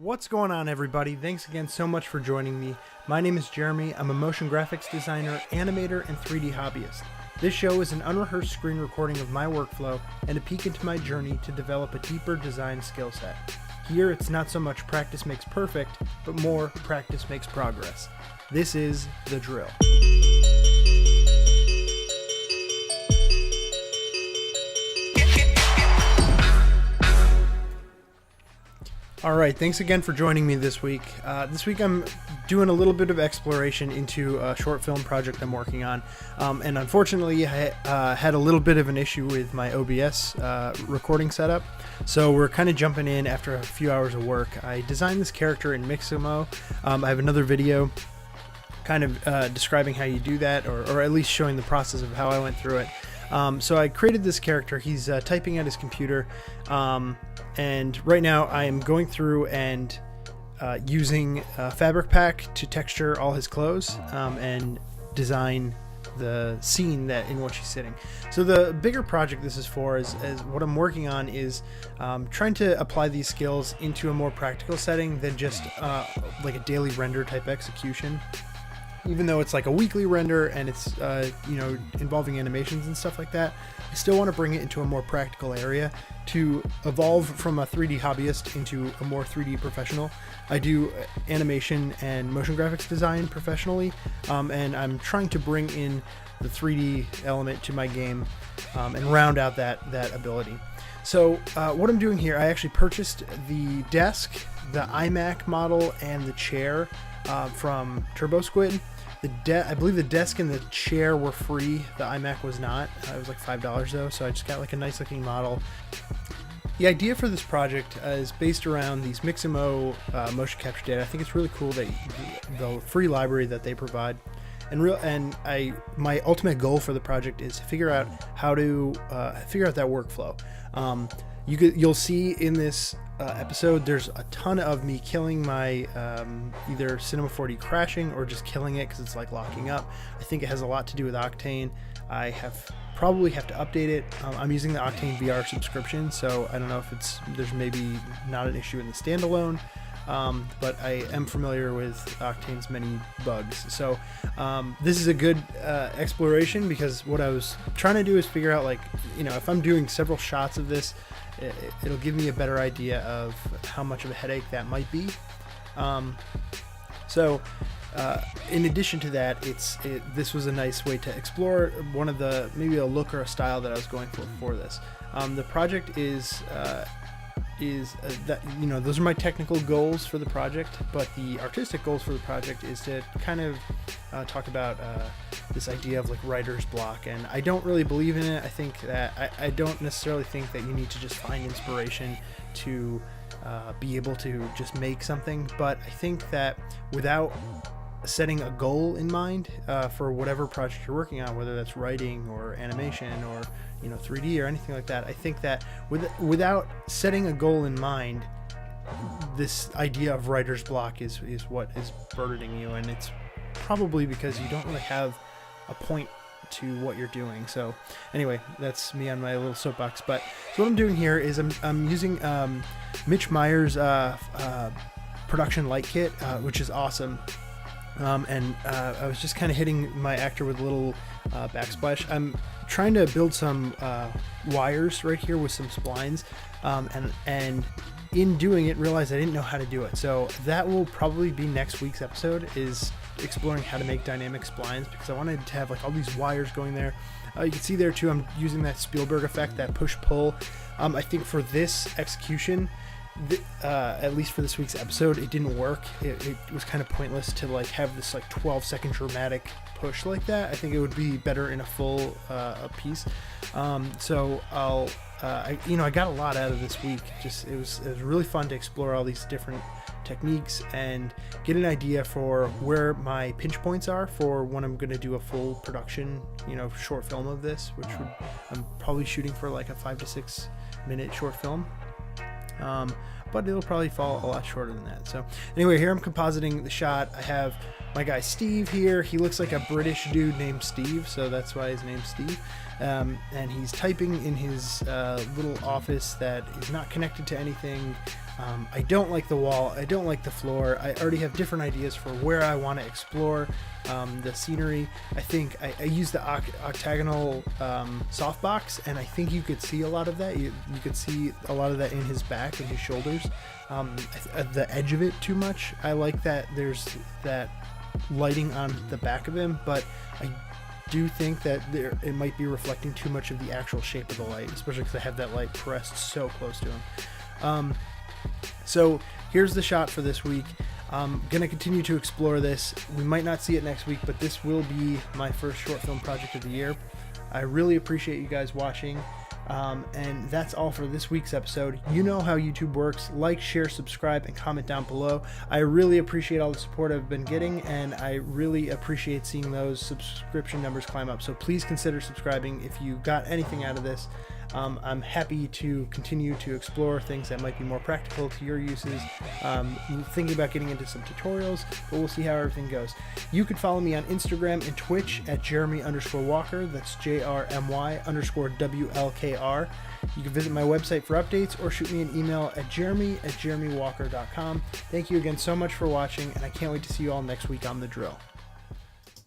What's going on, everybody? Thanks again so much for joining me. My name is Jeremy. I'm a motion graphics designer, animator, and 3D hobbyist. This show is an unrehearsed screen recording of my workflow and a peek into my journey to develop a deeper design skill set. Here, it's not so much practice makes perfect, but more practice makes progress. This is The Drill. Alright, thanks again for joining me this week. This week I'm doing a little bit of exploration into a short film project I'm working on. And unfortunately, I had a little bit of an issue with my OBS recording setup. So we're kind of jumping in after a few hours of work. I designed this character in Mixamo. I have another video kind of describing how you do that, or at least showing the process of how I went through it. So I created this character. He's typing at his computer, and right now I am going through and using Fabric Pack to texture all his clothes and design the scene that in which he's sitting. So the bigger project this is for is what I'm working on is trying to apply these skills into a more practical setting than just like a daily render type execution. Even though it's like a weekly render and it's involving animations and stuff like that, I still want to bring it into a more practical area to evolve from a 3D hobbyist into a more 3D professional. I do animation and motion graphics design professionally, and I'm trying to bring in the 3D element to my game and round out that ability. So what I'm doing here, I actually purchased the desk, the iMac model, and the chair from TurboSquid. I believe the desk and the chair were free. The iMac was not. It was like $5 though, so I just got like a nice looking model. The idea for this project is based around these Mixamo motion capture data. I think it's really cool that the free library that they provide. My ultimate goal for the project is to figure out how to figure out that workflow. You'll see in this episode there's a ton of me killing my either Cinema 4D crashing or just killing it because it's like locking up. I think it has a lot to do with Octane. I probably have to update it. I'm using the Octane VR subscription, so I don't know if there's maybe not an issue in the standalone, but I am familiar with Octane's many bugs. So this is a good exploration, because what I was trying to do is figure out, like, if I'm doing several shots of this, it'll give me a better idea of how much of a headache that might be. In addition to that, this was a nice way to explore one of the, maybe a look or a style that I was going for this. The project is that, those are my technical goals for the project, but the artistic goals for the project is to kind of talk about this idea of like writer's block, and I don't really believe in it. I think that I don't necessarily think that you need to just find inspiration to be able to just make something, but I think that without setting a goal in mind for whatever project you're working on, whether that's writing or animation or 3D or anything like that, I think that without setting a goal in mind, this idea of writer's block is what is burdening you, and it's probably because you don't really have a point to what you're doing. So anyway, that's me on my little soapbox. But so what I'm doing here is I'm using Mitch Meyer's production light kit, which is awesome. I was just kind of hitting my actor with a little backsplash. I'm trying to build some wires right here with some splines, and in doing it realized I didn't know how to do it. So that will probably be next week's episode, is exploring how to make dynamic splines, because I wanted to have like all these wires going there. You can see there too, I'm using that Spielberg effect, that push-pull. I think for this execution, at least for this week's episode, it didn't work. It was kind of pointless to like have this like 12-second dramatic push like that. I think it would be better in a full piece. So I got a lot out of this week. It was really fun to explore all these different techniques and get an idea for where my pinch points are for when I'm going to do a full production, short film of this, I'm probably shooting for like a 5 to 6 minute short film. But it'll probably fall a lot shorter than that. So anyway, here I'm compositing the shot. I have my guy Steve here. He looks like a British dude named Steve, so that's why his name's Steve. and he's typing in his little office that is not connected to anything. I don't like the wall, I don't like the floor. I already have different ideas for where I want to explore the scenery. I think I used the octagonal softbox, and I think you could see a lot of that. You could see a lot of that in his back and his shoulders. The edge of it too much. I like that there's that lighting on the back of him, but I do think that it might be reflecting too much of the actual shape of the light, especially because I have that light pressed so close to him. So here's the shot for this week. I'm going to continue to explore this. We might not see it next week, but this will be my first short film project of the year. I really appreciate you guys watching. And that's all for this week's episode. You know how YouTube works. Like, share, subscribe, and comment down below. I really appreciate all the support I've been getting, and I really appreciate seeing those subscription numbers climb up. So please consider subscribing if you got anything out of this. I'm happy to continue to explore things that might be more practical to your uses. Thinking about getting into some tutorials, but we'll see how everything goes. You could follow me on Instagram and Twitch at Jeremy_Walker. That's JRMY_WLKR. You can visit my website for updates or shoot me an email at jeremy@jeremywalker.com. Thank you again so much for watching, and I can't wait to see you all next week on The Drill.